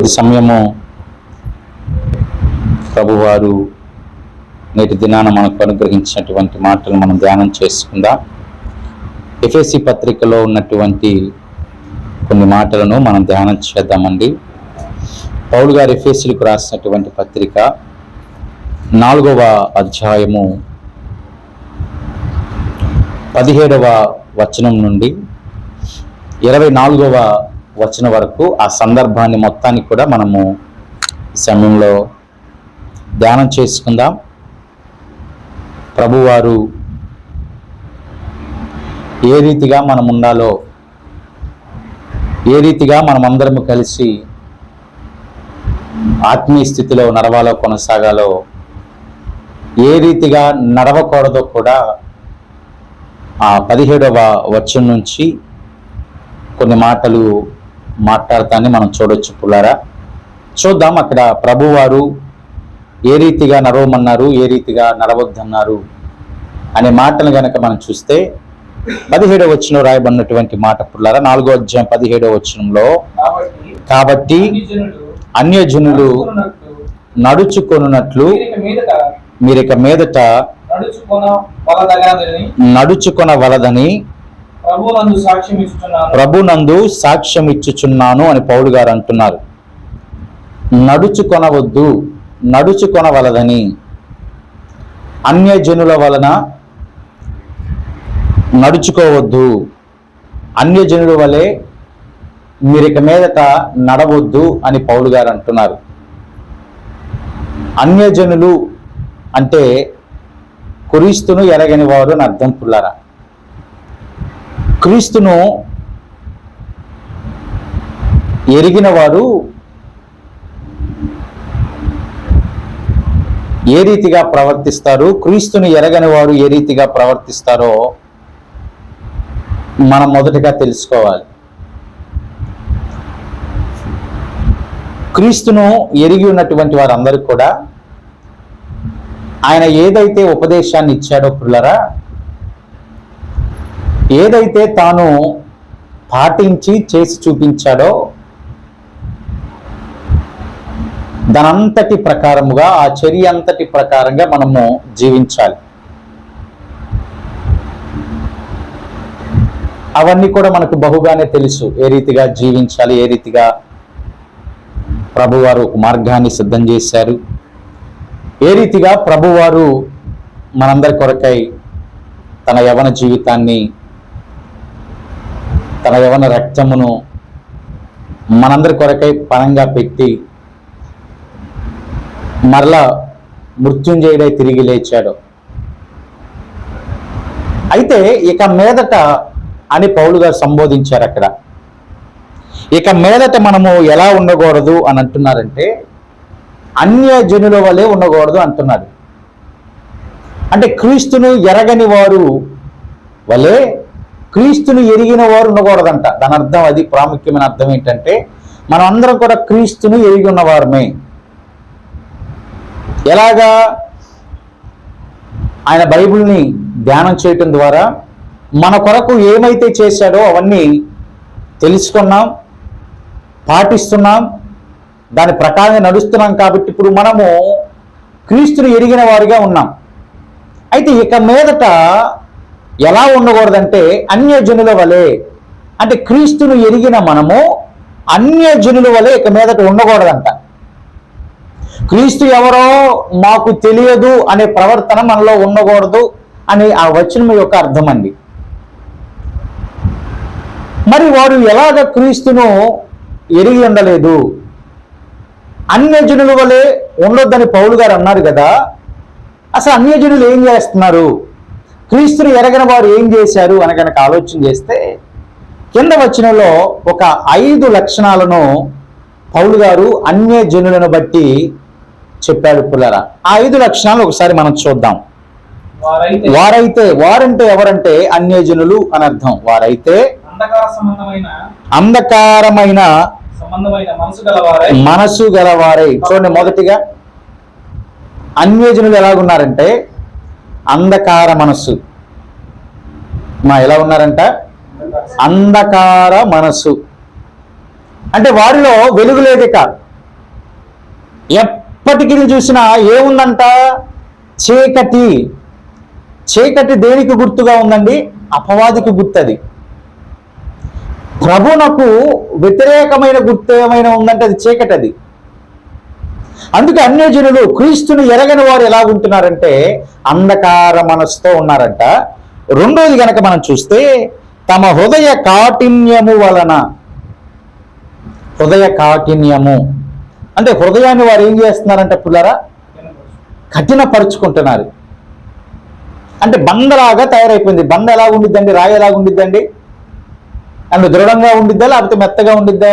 ఈ సమయము ప్రభువారు నేటి దినాన మనకు అనుగ్రహించినటువంటి మాటలు మనం ధ్యానం చేసుకుందాం. ఎఫెసీ పత్రికలో ఉన్నటువంటి కొన్ని మాటలను మనం ధ్యానం చేద్దామండి. పౌలు గారు ఎఫెసీలకు రాసినటువంటి పత్రిక 4వ అధ్యాయము 17వ వచనం నుండి 24వ వచనం వరకు ఆ సందర్భాన్ని మొత్తాన్ని కూడా మనము సమయంలో ధ్యానం చేసుకుందాం. ప్రభువారు ఏ రీతిగా మనం ఉండాలో, ఏ రీతిగా మనమందరము కలిసి ఆత్మీయ స్థితిలో నడవాలో, కొనసాగాలో, ఏ రీతిగా నడవకూడదో కూడా ఆ 17వ వచనం నుంచి కొన్ని మాటలు మాట్లాడతాన్ని మనం చూడొచ్చు. పుల్లారా చూద్దాం. అక్కడ ప్రభువారు ఏ రీతిగా నడవమన్నారు, ఏ రీతిగా నడవద్దన్నారు అనే మాటలు గనక మనం చూస్తే 17వ వచనంలో రాయబడినటువంటి మాట పుల్లారా, 4వ అధ్యాయం 17వ వచనంలో, కాబట్టి అన్యజనులు నడుచుకొనున్నట్లు మీరిక మీదట నడుచుకొనవలదని ప్రభునందు సాక్ష్యం ఇచ్చుచున్నాను అని పౌలు గారు అంటున్నారు. నడుచుకొనవద్దు, నడుచుకొనవలదని, అన్యజనుల వలన నడుచుకోవద్దు, అన్యజనుల వలె మీరిక మీదట నడవద్దు అని పౌలు గారు అంటున్నారు. అన్యజనులు అంటే క్రీస్తును ఎరగని వారు అని అర్థం పుల్లారా. క్రీస్తును ఎరిగిన వారు ఏ రీతిగా ప్రవర్తిస్తారు, క్రీస్తును ఎరగని వారు ఏ రీతిగా ప్రవర్తిస్తారో మనం మొదటగా తెలుసుకోవాలి. క్రీస్తును ఎరిగి ఉన్నటువంటి వారందరూ కూడా ఆయన ఏదైతే ఉపదేశాన్ని ఇచ్చాడో పుల్లరా, ఏదైతే తాను పాటించి చేసి చూపించాడో దానంతటి ప్రకారముగా, ఆ చర్య అంతటి ప్రకారంగా మనము జీవించాలి. అవన్నీ కూడా మనకు బహుగానే తెలుసు. ఏ రీతిగా జీవించాలి, ఏ రీతిగా ప్రభువారు ఒక మార్గాన్ని సిద్ధం చేశారు, ఏ రీతిగా ప్రభువారు మనందరి కొరకై తన యవన జీవితాన్ని, తన యవన రక్తమును మనందరి కొరకై పణంగా పెట్టి మరలా మృత్యుంజయుడై తిరిగి లేచాడు. అయితే ఇక మీదట అని పౌలు గారు సంబోధించారు అక్కడ. ఇక మీదట మనము ఎలా ఉండకూడదు అని అంటున్నారంటే, అన్యజనుల వలె ఉండకూడదు అంటున్నారు. అంటే క్రీస్తును ఎరగని వారు వలె క్రీస్తును ఎరిగిన వారు ఉండకూడదంట. దాని అర్థం అది. ప్రాముఖ్యమైన అర్థం ఏంటంటే, మనం అందరం కూడా క్రీస్తును ఎరిగి ఉన్నవారమే. ఎలాగా? ఆయన బైబిల్ని ధ్యానం చేయటం ద్వారా మన కొరకు ఏమైతే చేశాడో అవన్నీ తెలుసుకున్నాం, పాటిస్తున్నాం, దాని ప్రకారంగా నడుస్తున్నాం. కాబట్టి ఇప్పుడు మనము క్రీస్తును ఎరిగిన వారిగా ఉన్నాం. అయితే ఇక మీదట ఎలా ఉండకూడదంటే, అన్యజనుల వలె. అంటే క్రీస్తును ఎరిగిన మనము అన్యజనుల వలె ఇక మీదట ఉండకూడదంట. క్రీస్తు ఎవరో మాకు తెలియదు అనే ప్రవర్తన మనలో ఉండకూడదు అని ఆ వచనం యొక్క అర్థం అండి. మరి వారు ఎలాగ క్రీస్తును ఎరిగి ఉండలేదు, అన్యజనుల వలె ఉండొద్దని పౌలు గారు అన్నారు కదా. అసలు అన్యజనులు ఏం చేస్తున్నారు, క్రీస్తుని ఎరగని వారు ఏం చేశారు అని కనుక ఆలోచన చేస్తే, కింద వచనంలో ఒక 5 లక్షణాలను పౌలు గారు అన్యజనులను బట్టి చెప్పాడు పుల్లరా. ఆ 5 లక్షణాలు ఒకసారి మనం చూద్దాం. వారంటే ఎవరంటే అన్యజనులు అని అర్థం. వారైతే అంధకారమైన మనసు గలవారై. చూడండి, మొదటిగా అన్యజనులు ఎలాగున్నారంటే అంధకార మనస్సు. ఎలా ఉన్నారంట? అంధకార మనస్సు. అంటే వారిలో వెలుగు లేదిక. ఎప్పటికీ చూసినా ఏముందంట? చీకటి. చీకటి దేనికి గుర్తుగా ఉందండి? అపవాదికి గుర్తది. ప్రభునకు వ్యతిరేకమైన గుర్తు ఏమైనా ఉందంటే అది చీకటి. అది అందుకే అన్యజనులు క్రీస్తుని ఎరగని వారు ఎలా ఉంటున్నారంటే అంధకార మనసుతో ఉన్నారంట. రెండోది గనక మనం చూస్తే తమ హృదయ కాఠిన్యము వలన. హృదయ కాఠిన్యము అంటే హృదయాన్ని వారు ఏం చేస్తున్నారంటే పిల్లరా? కఠినపరుచుకుంటున్నారు. అంటే బండలాగా తయారైపోయింది. బండ ఎలా ఉండిద్దండి? రాయి ఎలా ఉండిద్దండి? అండ్ దృఢంగా ఉండిద్దా లేకపోతే మెత్తగా ఉండిద్దా?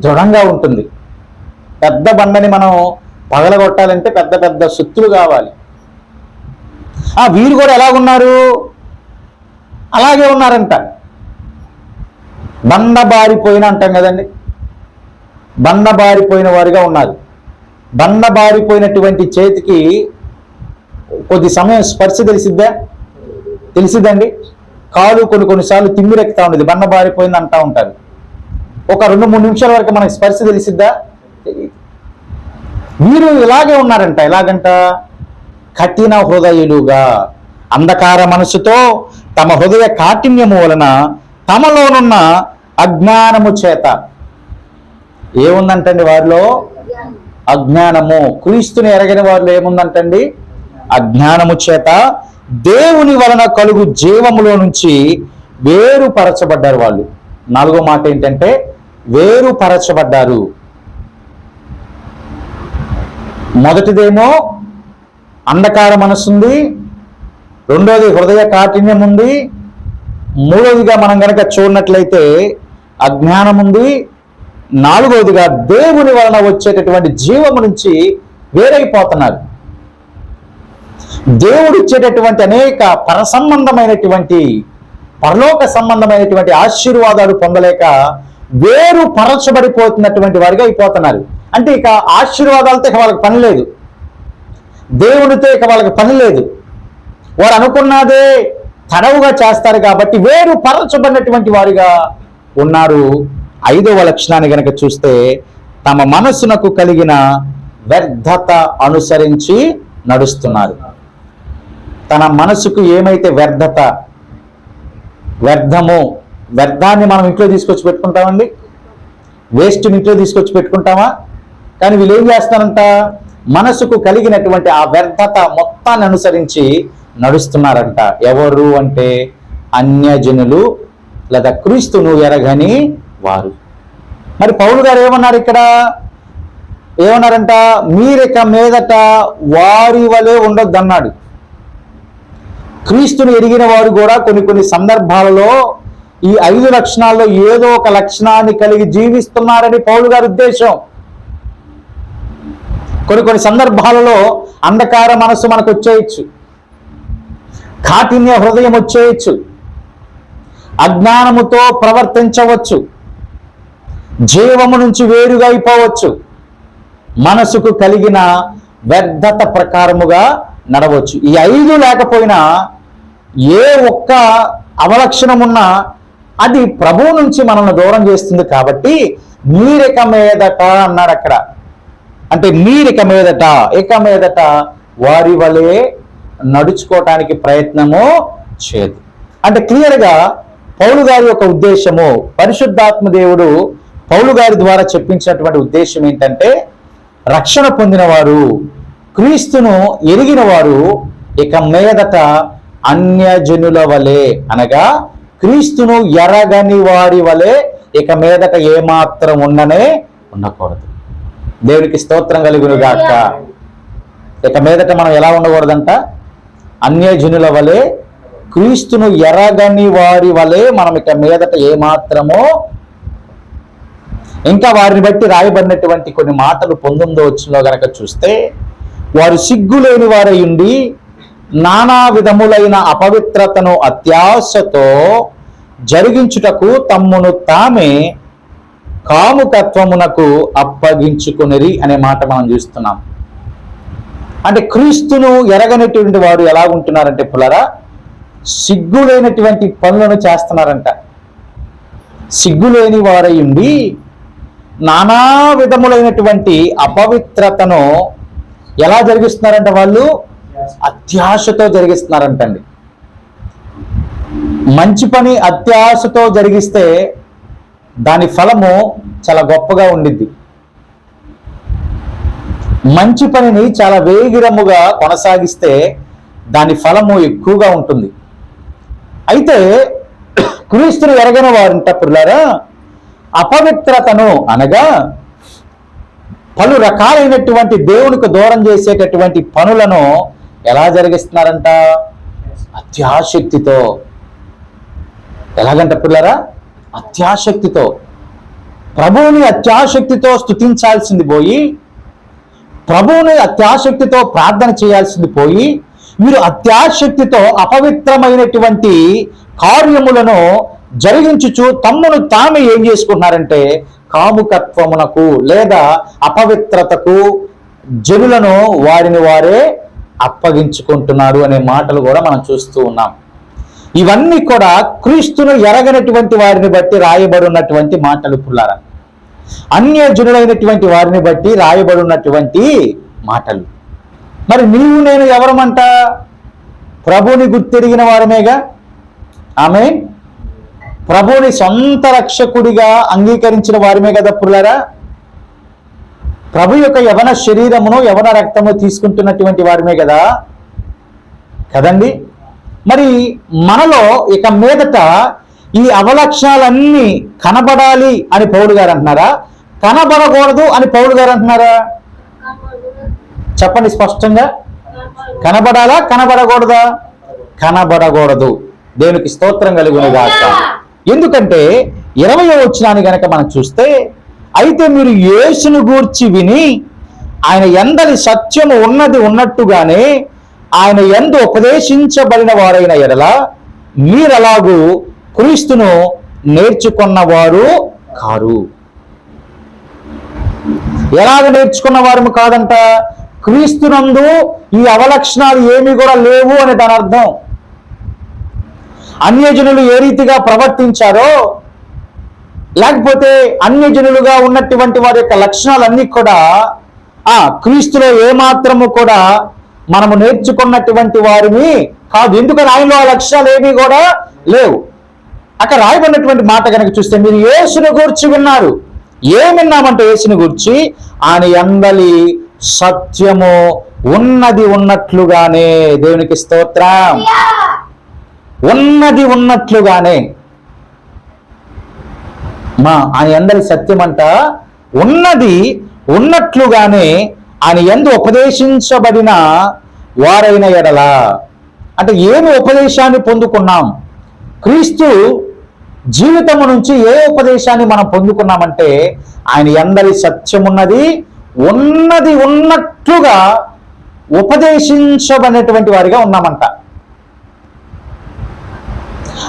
దృఢంగా ఉంటుంది. పెద్ద బండని మనం పగలగొట్టాలంటే పెద్ద పెద్ద శక్తులు కావాలి. వీరు కూడా ఎలా ఉన్నారు? అలాగే ఉన్నారంట. బండ బారిపోయిన అంటాం కదండి, బండ బారిపోయిన వారిగా ఉన్నారు. బండ బారిపోయినటువంటి చేతికి కొద్ది సమయం స్పర్శ తెలిసిద్దండి. కాలు కొన్నిసార్లు తిమ్మిరెక్కుతా ఉండేది, బండ బారిపోయింది అంటా ఉంటారు. ఒక 2-3 నిమిషాల వరకు మనకి స్పర్శ తెలిసిద్దా? వీరు ఇలాగే ఉన్నారంట. ఎలాగంట? కఠిన హృదయులుగా, అంధకార మనసుతో తమ హృదయ కాఠిన్యము వలన తమలోనున్న అజ్ఞానము చేత. ఏముందంటండి వారిలో? అజ్ఞానము. క్రీస్తుని ఎరగని వారిలో ఏముందంటండి? అజ్ఞానము చేత దేవుని వలన కలుగు జీవములో నుంచి వేరుపరచబడ్డారు వాళ్ళు. 4వ మాట ఏంటంటే వేరుపరచబడ్డారు. మొదటిదేమో అంధకార మనసుంది, రెండోది హృదయ కాఠిన్యం ఉంది, మూడోదిగా మనం గనక చూడనట్లయితే అజ్ఞానం ఉంది, నాలుగోదిగా దేవుని వలన వచ్చేటటువంటి జీవము నుంచి వేరైపోతున్నారు. దేవుడు ఇచ్చేటటువంటి అనేక పరసంబంధమైనటువంటి పరలోక సంబంధమైనటువంటి ఆశీర్వాదాలు పొందలేక వేరుపరచబడిపోతున్నటువంటి వారిగా అయిపోతున్నారు. అంటే ఇక ఆశీర్వాదాలతో ఇక వాళ్ళకి పని లేదు, దేవునితో ఇక వాళ్ళకి పని లేదు. వారు అనుకున్నదే తడవుగా చేస్తారు కాబట్టి వేరుపరచబడినటువంటి వారిగా ఉన్నారు. 5వ లక్షణాన్ని గనక చూస్తే తమ మనస్సునకు కలిగిన వ్యర్థత అనుసరించి నడుస్తున్నారు. తన మనసుకు ఏమైతే వ్యర్థాన్ని మనం ఇంట్లో తీసుకొచ్చి పెట్టుకుంటామండి, వేస్ట్ని ఇంట్లో తీసుకొచ్చి పెట్టుకుంటామా? కానీ వీళ్ళు ఏం చేస్తారంట? మనసుకు కలిగినటువంటి ఆ వ్యర్థత మొత్తాన్ని అనుసరించి నడుస్తున్నారంట. ఎవరు అంటే అన్యజనులు లేదా క్రీస్తును ఎరగని వారు. మరి పౌలు గారు ఏమన్నారు ఇక్కడ? ఏమన్నారంట? మీరిక మీదట వారి వలె ఉండొద్దు అన్నాడు. క్రీస్తుని ఎరిగిన వారు కూడా కొన్ని సందర్భాలలో ఈ 5 లక్షణాల్లో ఏదో ఒక లక్షణాన్ని కలిగి జీవిస్తున్నారని పౌలు గారి ఉద్దేశం. కొన్ని సందర్భాలలో అంధకార మనసు మనకు వచ్చేయచ్చు, కాఠిన్య హృదయం వచ్చేయచ్చు, అజ్ఞానముతో ప్రవర్తించవచ్చు, జీవము నుంచి వేరుగా అయిపోవచ్చు, మనసుకు కలిగిన వ్యర్థత ప్రకారముగా నడవచ్చు. ఈ 5 లేకపోయినా ఏ ఒక్క అవలక్షణం ఉన్నా అది ప్రభువు నుంచి మనల్ని దూరం చేస్తుంది. కాబట్టి మీరిక మీదట అన్నాడు అక్కడ. అంటే మీరిక మీదట వారి వలె నడుచుకోవటానికి ప్రయత్నము చేయదు. అంటే క్లియర్గా పౌలు గారి యొక్క ఉద్దేశము, పరిశుద్ధాత్మ దేవుడు పౌలు గారి ద్వారా చెప్పించినటువంటి ఉద్దేశం ఏంటంటే రక్షణ పొందిన వారు, క్రీస్తును ఎరిగిన వారు ఇక మీదట అన్యజనుల వలె అనగా క్రీస్తును ఎరగని వారి వలె ఇక మీదట ఏమాత్రం ఉండకూడదు. దేవునికి స్తోత్రం కలుగును గాక. ఇక మీదట మనం ఎలా ఉండకూడదంట? అన్యజనుల వలె, క్రీస్తును ఎరగని వారి వలె మనం ఇక మీదట ఏమాత్రమో. ఇంకా వారిని బట్టి రాయబడినటువంటి కొన్ని మాటలు 19వ వచనంలో గనక చూస్తే, వారు సిగ్గులేని వారై ఉండి నానా విధములైన అపవిత్రతను అత్యాశతో జరిగించుటకు తమ్మును తామే కాముకత్వమునకు అప్పగించుకునిరి అనే మాట మనం చూస్తున్నాం. అంటే క్రీస్తును ఎరగనటువంటి వారు ఎలా ఉంటున్నారంటే పులరా, సిగ్గులేనటువంటి పనులను చేస్తున్నారంట. సిగ్గులేని వారై ఉండి నానా విధములైనటువంటి అపవిత్రతను ఎలా జరిగిస్తున్నారంట? వాళ్ళు అత్యాశతో జరిగిస్తున్నారంటండి. మంచి పని అత్యాశతో జరిగిస్తే దాని ఫలము చాలా గొప్పగా ఉండిద్ది. మంచి పనిని చాలా వేగిరముగా కొనసాగిస్తే దాని ఫలము ఎక్కువగా ఉంటుంది. అయితే క్రీస్తును ఎరగని వారంట పిల్లారా, అపవిత్రతను అనగా పలు రకాలైనటువంటి దేవునికి దూరం చేసేటటువంటి పనులను ఎలా జరిగిస్తున్నారంట? అత్యాశక్తితో. ఎలాగంట పిల్లారా? అత్యాశక్తితో. ప్రభువుని అత్యాశక్తితో స్తుతించాల్సింది పోయి, ప్రభువుని అత్యాశక్తితో ప్రార్థన చేయాల్సింది పోయి, మీరు అత్యాశక్తితో అపవిత్రమైనటువంటి కార్యములను జరిగించుచు తమ్మును తామే ఏం చేసుకుంటున్నారంటే కాముకత్వమునకు లేదా అపవిత్రతకు జనులను వారిని వారే అప్పగించుకుంటున్నారు అనే మాటలు కూడా మనం చూస్తూ ఉన్నాం. ఇవన్నీ కూడా క్రీస్తును ఎరగనటువంటి వారిని బట్టి రాయబడి ఉన్నటువంటి మాటలు పుల్లారా. అన్యజనులైనటువంటి వారిని బట్టి రాయబడి ఉన్నటువంటి మాటలు. మరి నీవు నేను ఎవరమంట? ప్రభుని గుర్తెరిగిన వారమేగా. ఆమె ప్రభుని సొంత రక్షకుడిగా అంగీకరించిన వారమే కదా పుల్లారా. ప్రభు యొక్క యవన శరీరమును యవన రక్తము తీసుకుంటున్నటువంటి వారమే కదా కదండి. మరి మనలో ఇక మీదట ఈ అవలక్షణాలన్నీ కనబడాలి అని పౌలు గారు అంటున్నారా, కనబడకూడదు అని పౌలు గారు అంటున్నారా? చెప్పండి స్పష్టంగా. కనబడాలా కనబడకూడదా? కనబడకూడదు. దేవునికి స్తోత్రం కలుగునుగాక. ఎందుకంటే 20వ వచనాన్ని గనక మనం చూస్తే, అయితే మీరు యేసును గూర్చి విని ఆయన యందలి సత్యము ఉన్నది ఉన్నట్టుగానే ఆయన యందు ఉపదేశించబడిన వారైన ఎడల మీరలాగూ క్రీస్తును నేర్చుకున్నవారు కారు. ఎలాగ నేర్చుకున్నవారు కాదంట? క్రీస్తునందు ఈ అవలక్షణాలు ఏమీ కూడా లేవు అని దాని అర్థం. అన్యజనులు ఏ రీతిగా ప్రవర్తించారో, లేకపోతే అన్యజనులుగా ఉన్నటువంటి వారి యొక్క లక్షణాలన్నీ కూడా క్రీస్తులో ఏమాత్రము కూడా మనము నేర్చుకున్నటువంటి వారిని కాదు. ఎందుకని? ఆయనలో ఆ లక్ష్యాలు ఏమీ కూడా లేవు. అక్కడ రాయబడినటువంటి మాట కనుక చూస్తే, మీరు యేసును గూర్చి విన్నారు. ఏం విన్నామంటే యేసును గూర్చి ఆయన యందలి సత్యము ఉన్నది ఉన్నట్లుగానే. దేవునికి స్తోత్రం. ఉన్నది ఉన్నట్లుగానే. ఆయన యందలి సత్యం అంట ఉన్నది ఉన్నట్లుగానే ఆయన యందు ఉపదేశించబడిన వారైన ఎడల. అంటే ఏమి ఉపదేశాన్ని పొందుకున్నాం? క్రీస్తు జీవితము నుంచి ఏ ఉపదేశాన్ని మనం పొందుకున్నామంటే ఆయన యందలి సత్యం ఉన్నది ఉన్నట్లుగా ఉపదేశించబడినటువంటి వారిగా ఉన్నామంట.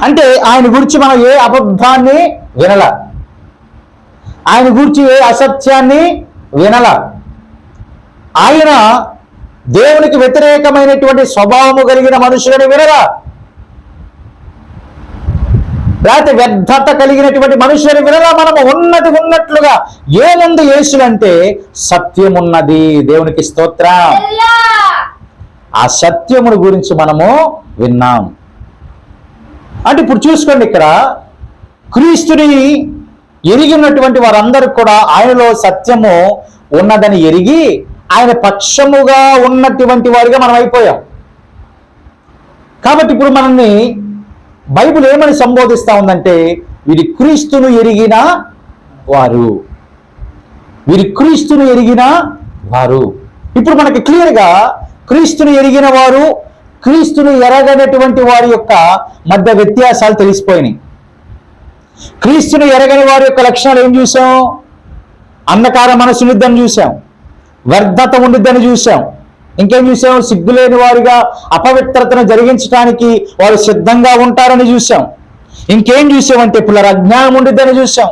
అంటే ఆయన గురించి మనం ఏ అబద్ధాన్ని వినల, ఆయన గురించి ఏ అసత్యాన్ని వినల. ఆయన దేవునికి వ్యతిరేకమైనటువంటి స్వభావము కలిగిన మనుషులని వినల, లేకపోతే వ్యర్థత కలిగినటువంటి మనుషులని వినల. మనము ఉన్నది ఉన్నట్లుగా. ఏముంది యేసులంటే సత్యం ఉన్నది. దేవునికి స్తోత్రం. ఆ సత్యమును గురించి మనము విన్నాం. అంటే ఇప్పుడు చూసుకోండి, ఇక్కడ క్రీస్తుని ఎరిగినటువంటి వారందరూ కూడా ఆయనలో సత్యము ఉన్నదని ఎరిగి ఆయన పక్షముగా ఉన్నటువంటి వారిగా మనం అయిపోయాం. కాబట్టి ఇప్పుడు మనల్ని బైబిల్ ఏమని సంబోధిస్తా ఉందంటే, వీరి క్రీస్తును ఎరిగిన వారు, వీరి క్రీస్తును ఎరిగిన వారు. ఇప్పుడు మనకి క్లియర్గా క్రీస్తును ఎరిగిన వారు, క్రీస్తును ఎరగనటువంటి వారి యొక్క మధ్య వ్యత్యాసాలు తెలిసిపోయినాయి. క్రీస్తును ఎరగని వారి యొక్క లక్షణాలు ఏం చూసాం? అంధకార మనసునిద్దని చూసాం, వ్యర్థత ఉండిద్దని చూసాం, ఇంకేం చూసాం? సిగ్గులేని వారిగా అపవిత్రతను జరిగించడానికి వారు సిద్ధంగా ఉంటారని చూసాం. ఇంకేం చూసామంటే పిల్లల అజ్ఞానం ఉండిద్దని చూసాం,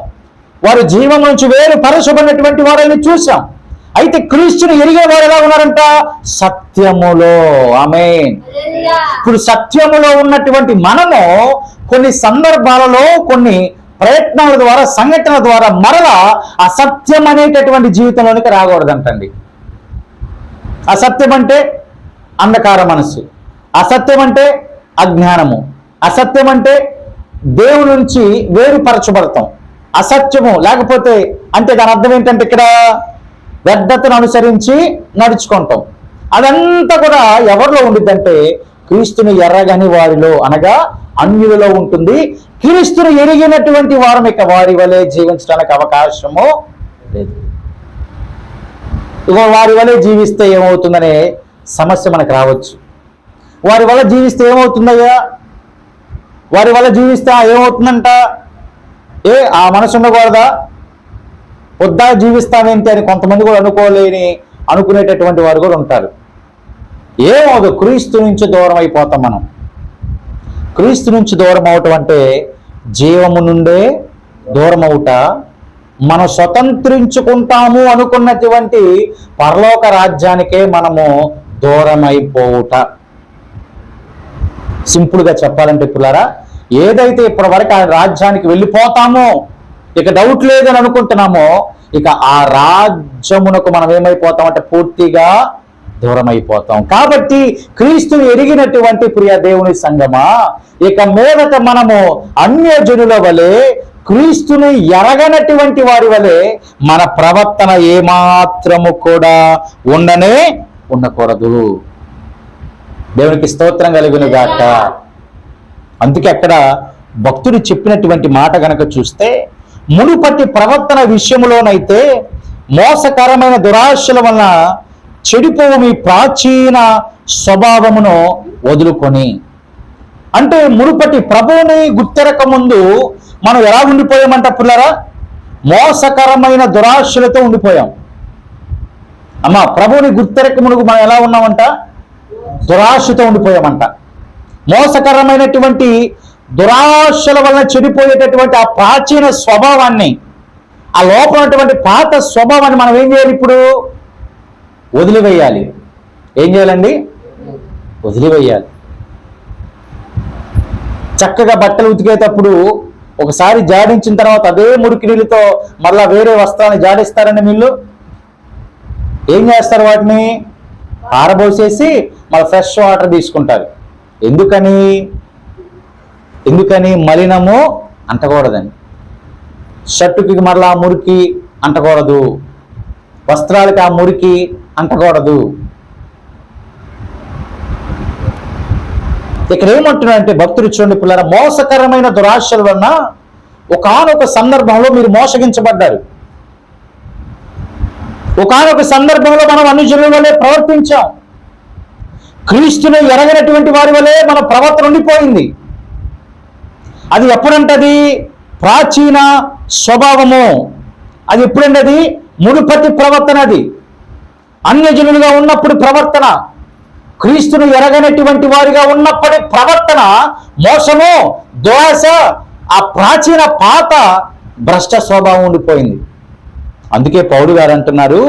వారు జీవం నుంచి వేరు పరచబడినటువంటి వారిని చూసాం. అయితే క్రీస్తుని ఎరిగే వారు ఎలా ఉన్నారంట? సత్యములో. ఆమేన్. ఇప్పుడు సత్యములో ఉన్నటువంటి మనము కొన్ని సందర్భాలలో కొన్ని ప్రయత్నాల ద్వారా, సంఘటనల ద్వారా మరలా అసత్యం అనేటటువంటి జీవితంలోనికి రాకూడదంటండి. అసత్యం అంటే అంధకార మనస్సు, అసత్యం అంటే అజ్ఞానము, అసత్యం అంటే దేవుడి నుంచి వేరుపరచబడతాం. అసత్యము లేకపోతే అంటే దాని అర్థం ఏంటంటే ఇక్కడ వ్యర్థతను అనుసరించి నడుచుకుంటాం. అదంతా కూడా ఎవరిలో ఉండిద్దంటే క్రీస్తుని ఎరగని వారిలో అనగా అన్యులలో ఉంటుంది. క్రీస్తును ఎరిగినటువంటి వారం ఇక వారి వలె జీవించడానికి అవకాశము లేదు. ఇక వారి వలె జీవిస్తే ఏమవుతుందనే సమస్య మనకు రావచ్చు. వారి వల్ల జీవిస్తే ఏమవుతుందయ్యా, వారి వల్ల జీవిస్తే ఏమవుతుందంట, ఆ మనసు ఉండకూడదా, పొద్దా జీవిస్తామేంటి అని కొంతమంది కూడా అనుకునేటటువంటి వారు కూడా ఉంటారు. ఏమవుదు, క్రీస్తు నుంచి దూరం అయిపోతాం మనం. క్రీస్తు నుంచి దూరం అవటం అంటే జీవము నుండే దూరం అవుట, మనం స్వతంత్రించుకుంటాము అనుకున్నటువంటి పరలోక రాజ్యానికే మనము దూరం అయిపోవుట. సింపుల్గా చెప్పాలంటే పిల్లరా, ఏదైతే ఇప్పటి వరకు ఆ రాజ్యానికి వెళ్ళిపోతామో, ఇక డౌట్ లేదని అనుకుంటున్నామో, ఇక ఆ రాజ్యమునకు మనం ఏమైపోతామంటే పూర్తిగా దూరం అయిపోతాం. కాబట్టి క్రీస్తుని ఎరిగినటువంటి ప్రియ దేవుని సంగమా, ఇక మీదట మనము అన్యజనుల వలె, క్రీస్తుని ఎరగనటువంటి వారి వలె మన ప్రవర్తన ఏమాత్రము కూడా ఉండకూడదు. దేవునికి స్తోత్రం కలుగును గాక. అందుకే అక్కడ భక్తుడు చెప్పినటువంటి మాట గనక చూస్తే, మునుపటి ప్రవర్తన విషయంలోనైతే మోసకరమైన దురాశల వలన చెడిపోవు మీ ప్రాచీన స్వభావమును వదులుకొని, అంటే మునుపటి ప్రభువుని గుర్తెరక ముందు మనం ఎలా ఉండిపోయామంట పిల్లరా, మోసకరమైన దురాశలతో ఉండిపోయాం. అమ్మా, ప్రభువుని గుర్తెరక మునుగు మనం ఎలా ఉన్నామంట, దురాశతో ఉండిపోయామంట. మోసకరమైనటువంటి దురాశల వలన చెడిపోయేటటువంటి ఆ ప్రాచీన స్వభావాన్ని, ఆ లోపల ఉన్నటువంటి పాత స్వభావాన్ని మనం ఏం చేయాలి, ఇప్పుడు వదిలివేయాలి. ఏం చేయాలండి, వదిలివేయాలి. చక్కగా బట్టలు ఉతికేటప్పుడు ఒకసారి జాడించిన తర్వాత అదే మురికి నీళ్ళతో మళ్ళా వేరే వస్త్రాన్ని జాడిస్తారండి వీళ్ళు. ఏం చేస్తారు, వాటిని ఆరబోసేసి మళ్ళీ ఫ్రెష్ వాటర్ తీసుకుంటారు. ఎందుకని మలినము అంటకూడదని. షర్టుకి మరలా మురికి అంటకూడదు, వస్త్రాలకి ఆ మురికి అంటకూడదు. ఇక్కడ ఏమంటున్నారంటే భక్తుడు, చూడండి పిల్లల, మోసకరమైన దురాశల వలన ఒకానొక సందర్భంలో మీరు మోసగించబడ్డారు. ఒకానొక సందర్భంలో మనం అన్యజనుల వలె ప్రవర్తించాం. క్రీస్తును ఎరగనటువంటి వారి వలె మన ప్రవర్తన ఉండిపోయింది. అది ఎప్పుడంటది, ప్రాచీన స్వభావము. అది ఎప్పుడండి, అది మునుపటి ప్రవర్తన. అది అన్యజనులుగా ఉన్నప్పుడు ప్రవర్తన, క్రీస్తును ఎరగనటువంటి వారిగా ఉన్నప్పటి ప్రవర్తన మోసము, దురాశ, ఆ ప్రాచీన పాత భ్రష్ట స్వభావం ఉండిపోయింది. అందుకే పౌలు గారు అంటున్నారు,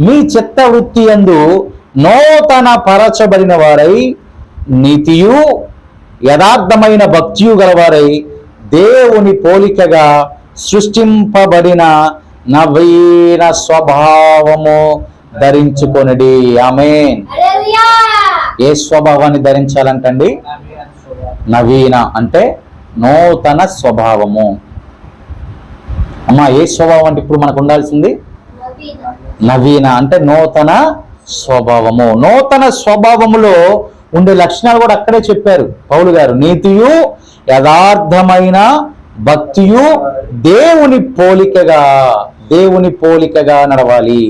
మీ చిత్త వృత్తి యందు నూతన పరచబడిన వారై నీతియు యథార్థమైన భక్తియు గలవారై దేవుని పోలికగా సృష్టింపబడిన నవీన స్వభావము ధరించుకొనడి. ఆమేన్. ఏ స్వభావాన్ని ధరించాలంటండి, నవీన అంటే నూతన స్వభావము. అమ్మా, ఏ స్వభావం అంటే ఇప్పుడు మనకు ఉండాల్సింది, నవీన అంటే నూతన స్వభావము. నూతన స్వభావములో ఉండే లక్షణాలు కూడా అక్కడే చెప్పారు పౌలు గారు. నీతియు యథార్థమైన భక్తియు దేవుని పోలికగా నడవాలి.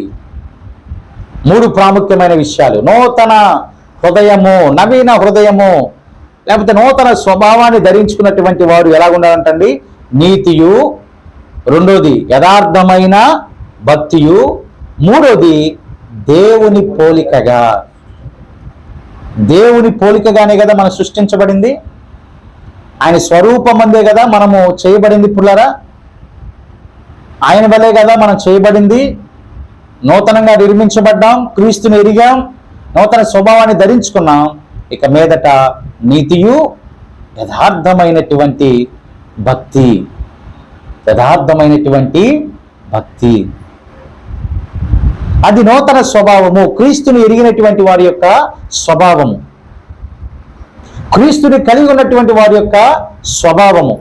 3 ప్రాముఖ్యమైన విషయాలు. నూతన హృదయము, నవీన హృదయము, లేకపోతే నూతన స్వభావాన్ని ధరించుకున్నటువంటి వారు ఎలా ఉండాలంటండి, నీతియు, రెండోది యథార్థమైన భక్తియు, మూడోది దేవుని పోలికగానే కదా మనం సృష్టించబడింది. ఆయన స్వరూపమందే కదా మనము చేయబడింది పుల్లారా. ఆయన వల్లే కదా మనం చేయబడింది. నూతనంగా నిర్మించబడ్డాం, క్రీస్తుని ఎరిగాం, నూతన స్వభావాన్ని ధరించుకున్నాం. ఇక మీదట నీతియు యథార్థమైనటువంటి భక్తి, యథార్థమైనటువంటి భక్తి. అది నూతన స్వభావము, క్రీస్తుని ఎరిగినటువంటి వారి యొక్క స్వభావము, క్రీస్తుని కలిగి ఉన్నటువంటి వారి యొక్క స్వభావము.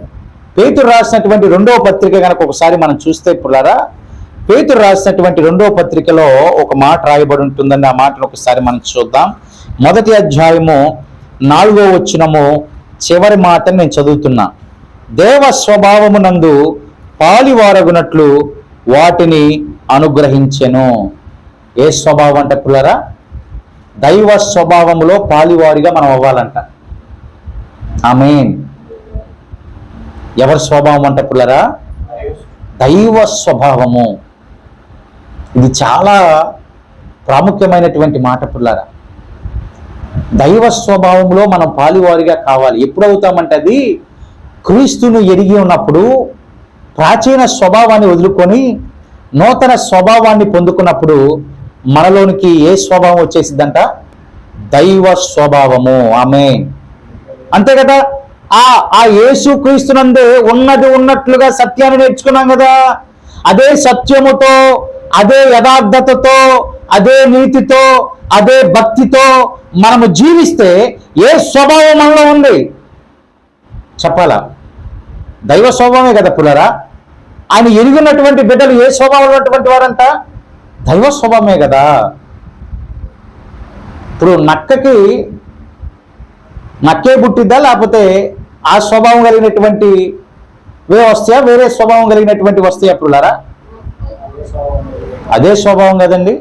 పేతురు రాసినటువంటి 2వ పత్రిక కనుక ఒకసారి మనం చూస్తే పుల్లారా, పేతురు రాసినటువంటి 2వ పత్రికలో ఒక మాట రాయబడి ఉంటుందండి. ఆ మాటను ఒకసారి మనం చూద్దాం. 1వ అధ్యాయము 4వ వచనము చివరి మాటను నేను చదువుతున్నా. దేవ స్వభావమునందు పాలివారగునట్లు వాటిని అనుగ్రహించెను. ఏ స్వభావం అంటే పుల్లారా? దైవ స్వభావములో పాలివారిగా మనం అవ్వాలంట. ఆమేన్. ఎవరి స్వభావం అంటే పుల్లారా? దైవ స్వభావము. ఇది చాలా ప్రాముఖ్యమైనటువంటి మాట పుల్లారా. దైవ స్వభావంలో మనం పాలివారిగా కావాలి. ఎప్పుడవుతామంటే అది క్రీస్తును ఎరిగి ఉన్నప్పుడు, ప్రాచీన స్వభావాన్ని వదులుకొని నూతన స్వభావాన్ని పొందుకున్నప్పుడు మనలోనికి ఏ స్వభావం వచ్చేసిద్దంట? దైవ స్వభావము. ఆమేన్. అంతే కదా. ఆ యేసు క్రీస్తునందే ఉన్నది ఉన్నట్లుగా సత్యాన్ని నేర్చుకున్నాం కదా. అదే సత్యముతో, అదే యథార్థతతో, అదే నీతితో, అదే భక్తితో మనము జీవిస్తే ఏ స్వభావం మనలో ఉంది చెప్పాలా? దైవ స్వభావమే కదా పుల్లారా. ఆయన ఎరిగినటువంటి బిడ్డలు ఏ స్వభావం ఉన్నటువంటి వారంట? దైవ స్వభావమే కదా. ఇప్పుడు నక్కే పుట్టిద్దా, లేకపోతే ఆ స్వభావం కలిగినటువంటి వస్తాయా, వేరే స్వభావం కలిగినటువంటి వస్తాయా పుల్లారా? అదే స్వభావం కదండి.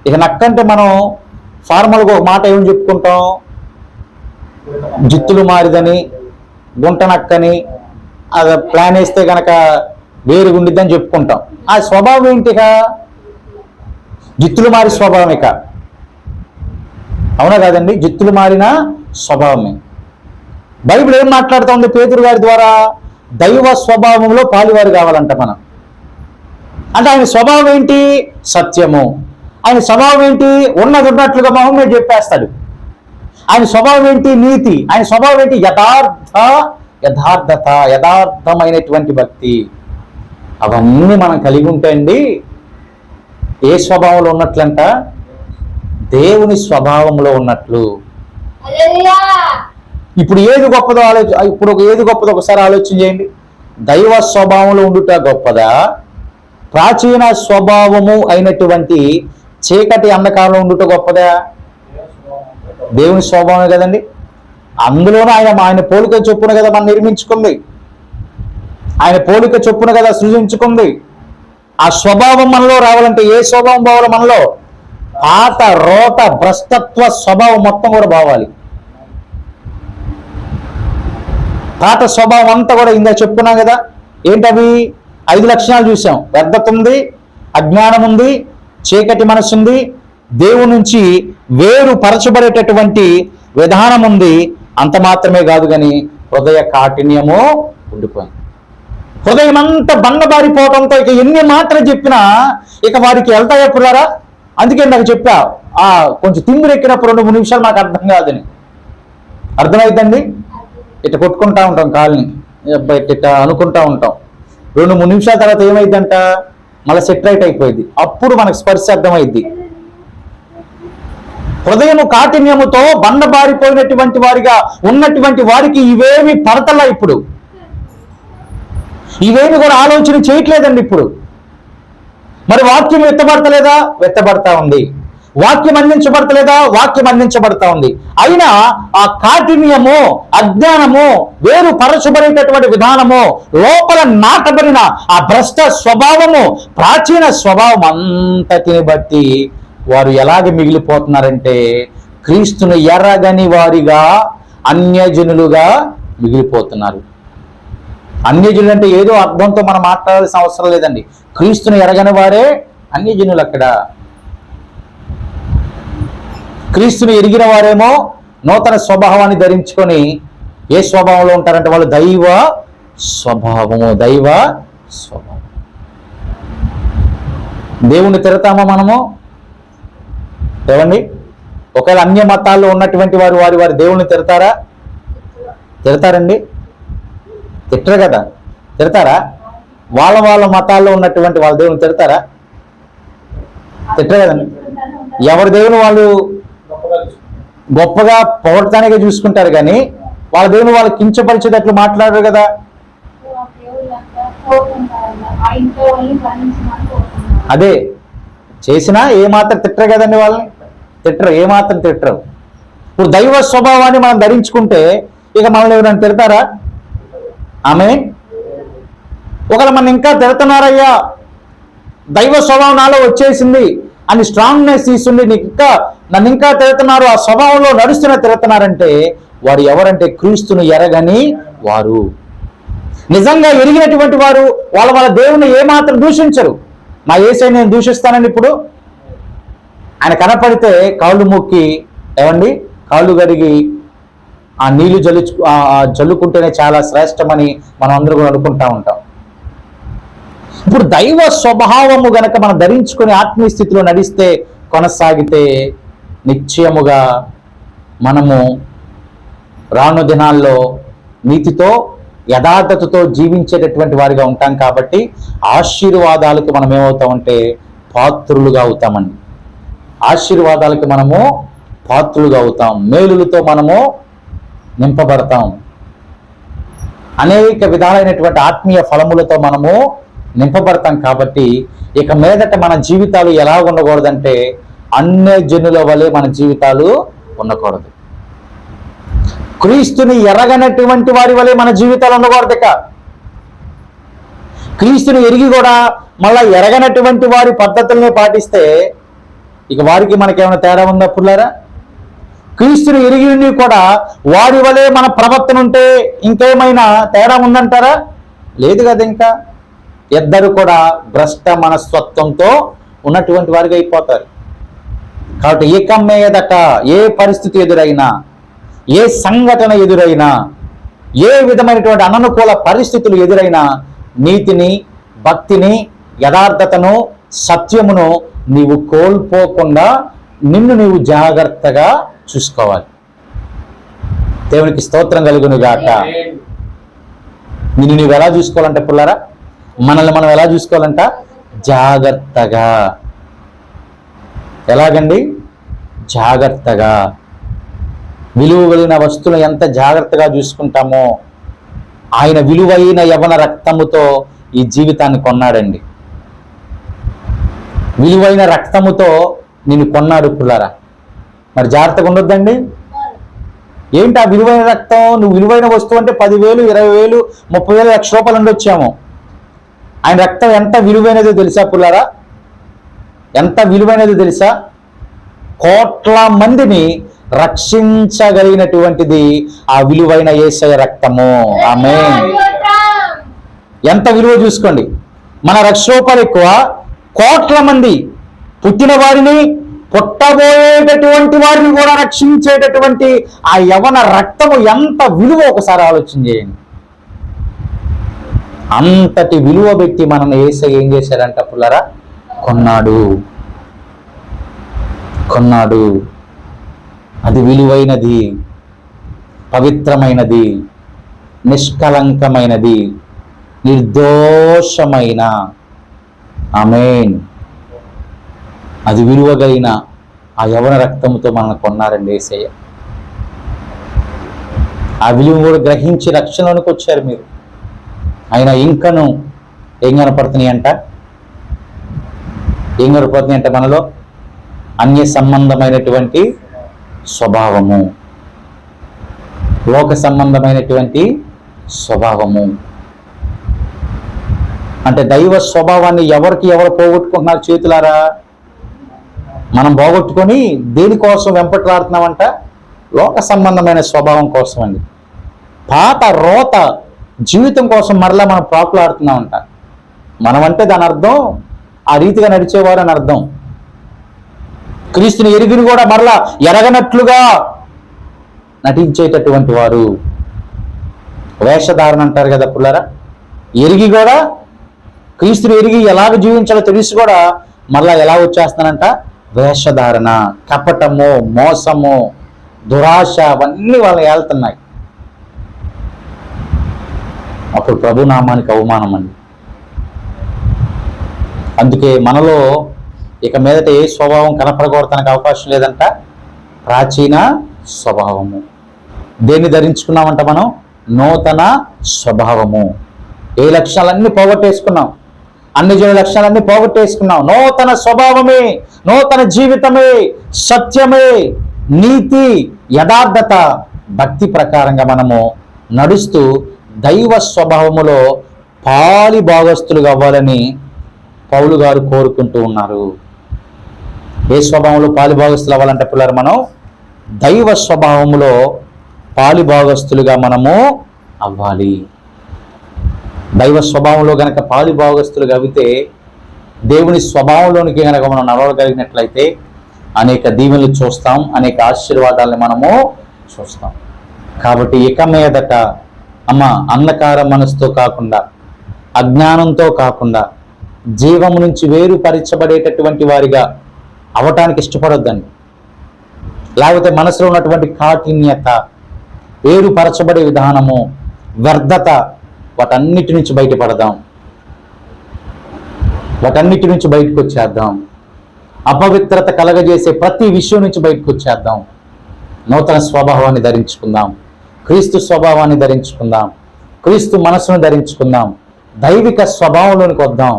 ఇక నక్కంటే మనం ఫార్మల్గా ఒక మాట ఏమని చెప్పుకుంటాం? జిత్తులు మారిదని, గుంట నక్కని, అది ప్లాన్ వేస్తే కనుక వేరుగుండిద్దని చెప్పుకుంటాం. ఆ స్వభావం ఏంటిక? జిత్తులు మారి స్వభావం. ఇక అవునా కాదండి? జిత్తులు మారిన స్వభావమే. బైబిల్ ఏం మాట్లాడుతూ ఉంది పేతురు గారి ద్వారా? దైవ స్వభావంలో పాలివారు కావాలంట మనం. అంటే ఆయన స్వభావం ఏంటి? సత్యము. ఆయన స్వభావం ఏంటి? ఉన్నది ఉన్నట్లుగా మొహమ్మద్ చెప్పేస్తాడు. ఆయన స్వభావం ఏంటి? నీతి. ఆయన స్వభావం ఏంటి? యథార్థత, యథార్థమైనటువంటి భక్తి. అవన్నీ మనం కలిగి ఉంటే అండి ఏ స్వభావంలో ఉన్నట్లంట? దేవుని స్వభావంలో ఉన్నట్లు. ఇప్పుడు ఏది గొప్పదో ఏది గొప్పదో ఒకసారి ఆలోచన చేయండి. దైవ స్వభావంలో ఉండుట గొప్పదా, ప్రాచీన స్వభావము అయినటువంటి చీకటి అంధకారంలో ఉండుట గొప్పదా? దేవుని స్వభావమే కదండి. అందులోనూ ఆయన పోలిక చొప్పున కదా మనం నిర్మించుకుంది. ఆయన పోలిక చొప్పున కదా సృజించుకుంది. ఆ స్వభావం మనలో రావాలంటే ఏ స్వభావం పోవాలి మనలో? పాత రోత భ్రష్టత్వ స్వభావం మొత్తం కూడా పోవాలి. పాత స్వభావం అంతా కూడా ఇందా చెప్పుకున్నాం కదా. ఏంటవి? 5 లక్షణాలు చూసాం. వ్యర్థత ఉంది, అజ్ఞానం ఉంది, చీకటి మనసు ఉంది, దేవుని నుంచి వేరు పరచబడేటటువంటి విధానం ఉంది. అంత మాత్రమే కాదు కానీ హృదయ కాఠిన్యము ఉండిపోయింది. హృదయం అంతా బండబారిపోవడంతో ఇక ఎన్ని మాటలు చెప్పినా ఇక వారికి వెళ్తాయా పుల్లారా? అందుకే నాకు చెప్పా, కొంచెం తిమ్మిరి ఎక్కినప్పుడు 2-3 నిమిషాలు నాకు అర్థం కాదని. అర్థమైందండి. ఇట్లా కొట్టుకుంటా ఉంటాం కాల్ని, ఇట్లా అనుకుంటా ఉంటాం. 2-3 నిమిషాల తర్వాత ఏమైందంట? మళ్ళీ సెటరైట్ అయిపోయింది. అప్పుడు మనకు స్పర్శ అర్థమైద్ది. హృదయము కాఠిన్యముతో బండబారిపోయినటువంటి వారిగా ఉన్నటువంటి వారికి ఇవేమి పడతలా. ఇప్పుడు ఇవేమి కూడా ఆలోచన చేయట్లేదండి. ఇప్పుడు మరి వాక్యం ఎత్తబడతలేదా? ఎత్తబడతా ఉంది. వాక్యం అందించబడతలేదా? వాక్యం అందించబడతా ఉంది. అయినా ఆ కాఠిన్యము, అజ్ఞానము, వేరు పరచబడేటటువంటి విధానము, లోపల నాటబడిన ఆ భ్రష్ట స్వభావము, ప్రాచీన స్వభావం అంతటిని బట్టి వారు ఎలాగ మిగిలిపోతున్నారంటే క్రీస్తును ఎరగని వారిగా, అన్యజనులుగా మిగిలిపోతున్నారు. అన్యజనులు అంటే ఏదో అర్థంతో మనం మాట్లాడాల్సిన అవసరం లేదండి. క్రీస్తును ఎరగని వారే అన్యజనులు. అక్కడ క్రీస్తుని ఎరిగిన వారేమో నూతన స్వభావాన్ని ధరించుకొని ఏ స్వభావంలో ఉంటారంటే వాళ్ళు దైవ స్వభావము. దైవ స్వభావం. దేవుణ్ణి తిడతామా మనము? ఏమండి? ఒకవేళ అన్య మతాల్లో ఉన్నటువంటి వారి దేవుణ్ణి తిడతారా? తిడతారండి? తిట్టరు కదా. తిడతారా? వాళ్ళ మతాల్లో ఉన్నటువంటి వాళ్ళ దేవుని తిడతారా? తిట్టరు కదండి. ఎవరి దేవుని వాళ్ళు గొప్పగా పొగడటానికే చూసుకుంటారు, కానీ వాళ్ళ దేవుని వాళ్ళు కించపరిచేటట్లు మాట్లాడరు కదా. అదే చేసినా ఏమాత్రం తిట్టరు కదండి, వాళ్ళని తిట్టరు, ఏమాత్రం తిట్టరు. ఇప్పుడు దైవ స్వభావాన్ని మనం ధరించుకుంటే ఇక మనల్ని ఎవరైనా తిడతారా? ఆమె ఒకవేళ మనం ఇంకా తిడుతున్నారయ్యా, దైవ స్వభావం నాలో వచ్చేసింది అని స్ట్రాంగ్నెస్ తీసుండి నన్ను ఇంకా తిడుతున్నారు, ఆ స్వభావంలో నడుస్తున్న తిడుతున్నారంటే వారు ఎవరంటే క్రీస్తును ఎరగని వారు. నిజంగా ఎరిగినటువంటి వారు వాళ్ళ దేవుని ఏమాత్రం దూషించరు. నా యేసయ్య నేను దూషిస్తానని ఇప్పుడు ఆయన కనపడితే కాళ్ళు మొక్కి ఏమండి కాళ్ళు కడిగి ఆ నీళ్లు జల్లుకుంటేనే చాలా శ్రేష్టమని మనం అందరూ కూడా అనుకుంటా ఉంటాం. ఇప్పుడు దైవ స్వభావము గనక మనం ధరించుకుని ఆత్మీయ స్థితిలో నడిస్తే కొనసాగితే నిశ్చయముగా మనము రాను దినాల్లో నీతితో యథార్థతతో జీవించేటటువంటి వారిగా ఉంటాం. కాబట్టి ఆశీర్వాదాలకు మనం ఏమవుతామంటే పాత్రులుగా అవుతామండి. ఆశీర్వాదాలకు మనము పాత్రులుగా అవుతాం, మేలులతో మనము నింపబడతాం, అనేక విధాలైనటువంటి ఆత్మీయ ఫలములతో మనము నింపబడతాం. కాబట్టి ఇక మీదట మన జీవితాలు ఎలా ఉండకూడదంటే అన్య జనుల వలె మన జీవితాలు ఉండకూడదు. క్రీస్తుని ఎరగనటువంటి వారి వలె మన జీవితాలు ఉండకూడదు. ఇక క్రీస్తుని ఎరిగి కూడా మళ్ళా ఎరగనటువంటి వారి పద్ధతుల్ని పాటిస్తే ఇక వారికి మనకేమైనా తేడా ఉందా పుల్లారా? క్రీస్తుని ఎరిగి కూడా వారి వలె మన ప్రవర్తన ఉంటే ఇంకేమైనా తేడా ఉందంటారా? లేదు కదా. ఇంకా ఇద్దరు కూడా భ్రష్ట మనస్తత్వంతో ఉన్నటువంటి వారిగా అయిపోతారు. కాబట్టి ఇక మీదట ఏ పరిస్థితి ఎదురైనా, ఏ సంఘటన ఎదురైనా, ఏ విధమైనటువంటి అననుకూల పరిస్థితులు ఎదురైనా నీతిని, భక్తిని, యథార్థతను, సత్యమును నీవు కోల్పోకుండా నిన్ను నీవు జాగ్రత్తగా చూసుకోవాలి. దేవునికి స్తోత్రం కలుగును గాక. నిన్ను నీవు ఎలా చూసుకోవాలంటే పుల్లారా, మనల్ని మనం ఎలా చూసుకోవాలంట? జాగ్రత్తగా. ఎలాగండి? జాగ్రత్తగా. విలువ కలిగిన వస్తువులు ఎంత జాగ్రత్తగా చూసుకుంటామో ఆయన విలువైన యవన రక్తముతో ఈ జీవితాన్ని కొన్నాడండి. విలువైన రక్తముతో నిన్ను కొన్నాడు పుల్లారా. మరి జాగ్రత్తగా ఉండొద్దండి. ఏంటి ఆ విలువైన రక్తం? నువ్వు విలువైన వస్తువు అంటే 10,000, 20,000, 30,000, ₹1,00,000 ఉండొచ్చాము. ఆయన రక్తం ఎంత విలువైనదో తెలుసా పుల్లారా? ఎంత విలువైనదో తెలుసా? కోట్ల మందిని రక్షించగలిగినటువంటిది ఆ విలువైన యేసయ్య రక్తము. ఆమేన్. ఎంత విలువ చూసుకోండి. మన ₹1,00,000 ఎక్కువ, కోట్ల మంది పుట్టిన వారిని, పుట్టబోయేటటువంటి వారిని కూడా రక్షించేటటువంటి ఆ యవన రక్తము ఎంత విలువ ఒకసారి ఆలోచన చేయండి. అంతటి విలువ పెట్టి మనల్ని యేసయ్య ఏం చేశారంట పుల్లారా? కొన్నాడు. అది విలువైనది, పవిత్రమైనది, నిష్కలంకమైనది, నిర్దోషమైన, ఆమేన్, అది విలువగైన ఆ యవన రక్తంతో మనల్ని కొన్నారండి యేసయ్య. ఆ విలువ కూడా గ్రహించి రక్షణలోనికి వచ్చారు మీరు. ఆయన ఇంకను ఏం కనపడుతున్నాయి అంట మనలో అన్య సంబంధమైనటువంటి స్వభావము, లోక సంబంధమైనటువంటి స్వభావము. అంటే దైవ స్వభావాన్ని ఎవరు పోగొట్టుకుంటున్నారు చేతులారా? మనం పోగొట్టుకొని దేనికోసం వెంపట్లాడుతున్నామంట? లోక సంబంధమైన స్వభావం కోసం అండి. పాత రోత జీవితం కోసం మరలా మనం ప్రాకులాడుతున్నామంట. మనమంటే దాని అర్థం ఆ రీతిగా నడిచేవారు అని అర్థం. క్రీస్తుని ఎరిగిని కూడా మరలా ఎరగనట్లుగా నటించేటటువంటి వారు. వేషధారణ అంటారు కదా పుల్లారా. ఎరిగి కూడా, క్రీస్తుని ఎరిగి ఎలాగ జీవించాలో తెలిసి కూడా మరలా ఎలా వచ్చేస్తానంట? వేషధారణ, కపటము, మోసము, దురాశ, అవన్నీ వాళ్ళు ఏళ్తున్నాయి. అప్పుడు ప్రభునామానికి అవమానం అండి. అందుకే మనలో ఇక మీదట ఏ స్వభావం కనపడకూడటానికి అవకాశం లేదంట, ప్రాచీన స్వభావము. దేన్ని ధరించుకున్నామంట మనం? నూతన స్వభావము. ఏ లక్షణాలన్నీ పోగొట్టేసుకున్నాం, అన్ని జన లక్షణాలన్నీ పోగొట్టేసుకున్నాం. నూతన స్వభావమే, నూతన జీవితమే, సత్యమే, నీతి, యథార్థత, భక్తి ప్రకారంగా మనము నడుస్తూ దైవ స్వభావములో పాలి భాగస్తులుగా అవ్వాలని పౌలు గారు కోరుకుంటూ ఉన్నారు. ఏ స్వభావంలో పాలి భాగస్తులు అవ్వాలంటే పిల్లలు, మనం దైవ స్వభావములో పాలి భాగస్తులుగా మనము అవ్వాలి. దైవ స్వభావంలో గనక పాలి భాగస్తులుగా అవితే, దేవుని స్వభావంలోనికి గనక మనం నడవగలిగినట్లయితే అనేక దీవెనలు చూస్తాం, అనేక ఆశీర్వాదాలను మనము చూస్తాం. కాబట్టి ఇక మీదట అంధకార మనసుతో కాకుండా, అజ్ఞానంతో కాకుండా, జీవము నుంచి వేరుపరచబడేటటువంటి వారిగా అవటానికి ఇష్టపడొద్దండి. లేకపోతే మనసులో ఉన్నటువంటి కాఠిన్యత, వేరుపరచబడే విధానము, వ్యర్థత, వాటన్నిటి నుంచి బయటపడదాం, వాటన్నిటి నుంచి బయటకు వచ్చేద్దాం. అపవిత్రత కలగజేసే ప్రతి విషయం నుంచి బయటకు వచ్చేద్దాం. నూతన స్వభావాన్ని ధరించుకుందాం, క్రీస్తు స్వభావాన్ని ధరించుకుందాం, క్రీస్తు మనసును ధరించుకుందాం, దైవిక స్వభావంలోనికి వద్దాం.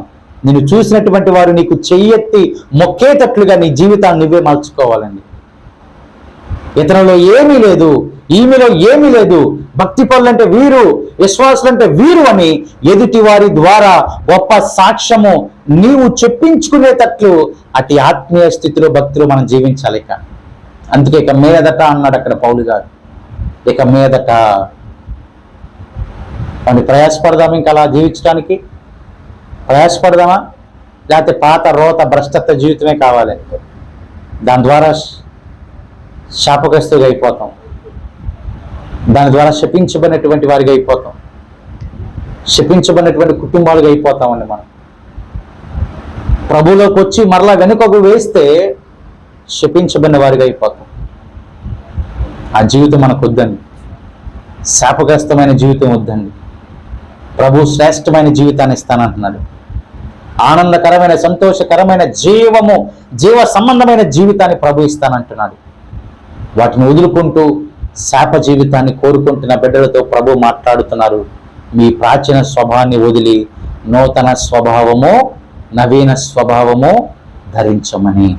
నిన్ను చూసినటువంటి వారు నీకు చెయ్యెత్తి మొక్కేటట్లుగా నీ జీవితాన్ని నువ్వే మార్చుకోవాలండి. ఇతరులలో ఏమీ లేదు, ఈమెలో ఏమీ లేదు, భక్తి పనులంటే వీరు, విశ్వాసులంటే వీరు అని ఎదుటి వారి ద్వారా గొప్ప సాక్ష్యము నీవు చెప్పించుకునేటట్లు అటు ఆత్మీయ స్థితిలో, భక్తిలో మనం జీవించాలి. అందుకే ఇక మీదట అన్నాడు అక్కడ పౌలు గారు. ఇక మీదట అని ప్రయాసపడదాం. ఇంకా అలా జీవించడానికి ప్రయాసపడదామా? లేకపోతే పాత రోత భ్రష్టత్వ జీవితమే కావాలి? దాని ద్వారా శాపగ్రస్తుగా అయిపోతాం, దాని ద్వారా శపించబడినటువంటి వారిగా అయిపోతాం, శపించబడినటువంటి కుటుంబాలుగా అయిపోతామండి. మనం ప్రభువులోకి వచ్చి మరలా వెనుకకు వేస్తే శపించబడిన వారిగా అయిపోతాం. ఆ జీవితం మనకు వద్దండి, శాపగ్రస్తమైన జీవితం వద్దండి. ప్రభు శ్రేష్టమైన జీవితాన్ని ఇస్తానంటున్నాడు. ఆనందకరమైన, సంతోషకరమైన, జీవ సంబంధమైన జీవితాన్ని ప్రభు ఇస్తానంటున్నాడు. వాటిని వదులుకుంటూ శాప జీవితాన్ని కోరుకుంటున్న బిడ్డలతో ప్రభు మాట్లాడుతున్నారు. మీ ప్రాచీన స్వభావాన్ని వదిలి నూతన స్వభావము, నవీన స్వభావము ధరించమని.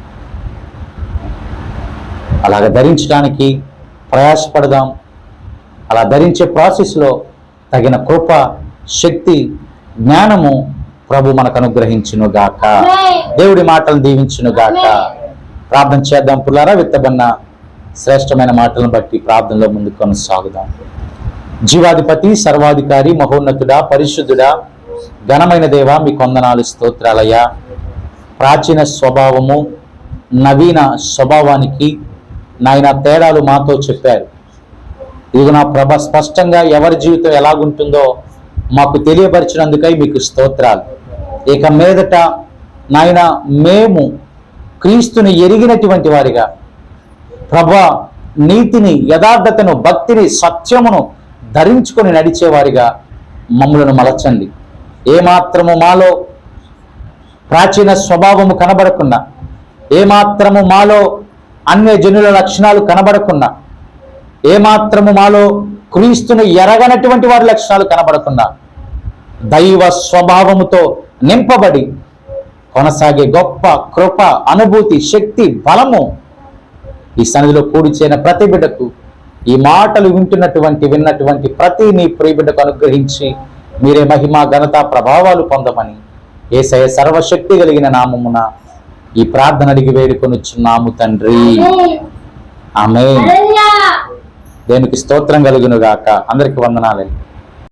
అలాగ ధరించడానికి ప్రయాసపడదాం. అలా ధరించే ప్రాసెస్లో తగిన కృప, శక్తి, జ్ఞానము ప్రభు మనకు అనుగ్రహించును గాక. దేవుడి మాటలు దీవించును గాక. ప్రార్థన చేద్దాం పుల్లారా. విత్తబడిన శ్రేష్టమైన మాటలను బట్టి ప్రార్థనలో ముందుకు కొనసాగుదాం. జీవాధిపతి, సర్వాధికారి, మహోన్నతుడా, పరిశుద్ధుడా, ఘనమైన దేవ, మీ కొందనాలు, స్తోత్రాలయ్యా. ప్రాచీన స్వభావము, నవీన స్వభావానికి నాయన తేడాలు మాతో చెప్పారు. ఇది నా ప్రభ స్పష్టంగా ఎవరి జీవితం ఎలాగుంటుందో మాకు తెలియపరిచినందుకై మీకు స్తోత్రాలు. ఇక మీదట నాయన మేము క్రీస్తుని ఎరిగినటువంటి వారిగా, ప్రభా నీతిని, యథార్థతను, భక్తిని, సత్యమును ధరించుకొని నడిచేవారిగా మమ్మలను మలచండి. ఏమాత్రము మాలో ప్రాచీన స్వభావము కనబడకుండా, ఏమాత్రము మాలో అన్య జనుల లక్షణాలు కనబడకుండా, ఏమాత్రము మాలో క్రీస్తును ఎరగనటువంటి వారి లక్షణాలు కనబడకుండా దైవ స్వభావముతో నింపబడి కొనసాగే గొప్ప కృప, అనుభూతి, శక్తి, బలము ఈ సన్నిధిలో కూడి చేరిన ప్రతి బిడ్డకు, ఈ మాటలు విన్నటువంటి ప్రతి నీ ప్రియ బిడ్డకు అనుగ్రహించి మీరే మహిమ, ఘనత, ప్రభావాలు పొందమని యేసయ్య సర్వశక్తి కలిగిన నామమున ఈ ప్రార్థన అడిగి వేడుకొనుచున్నాము తండ్రి. ఆమేన్. దేనికి స్తోత్రం కలుగును గాక. అందరికి వందనాలు.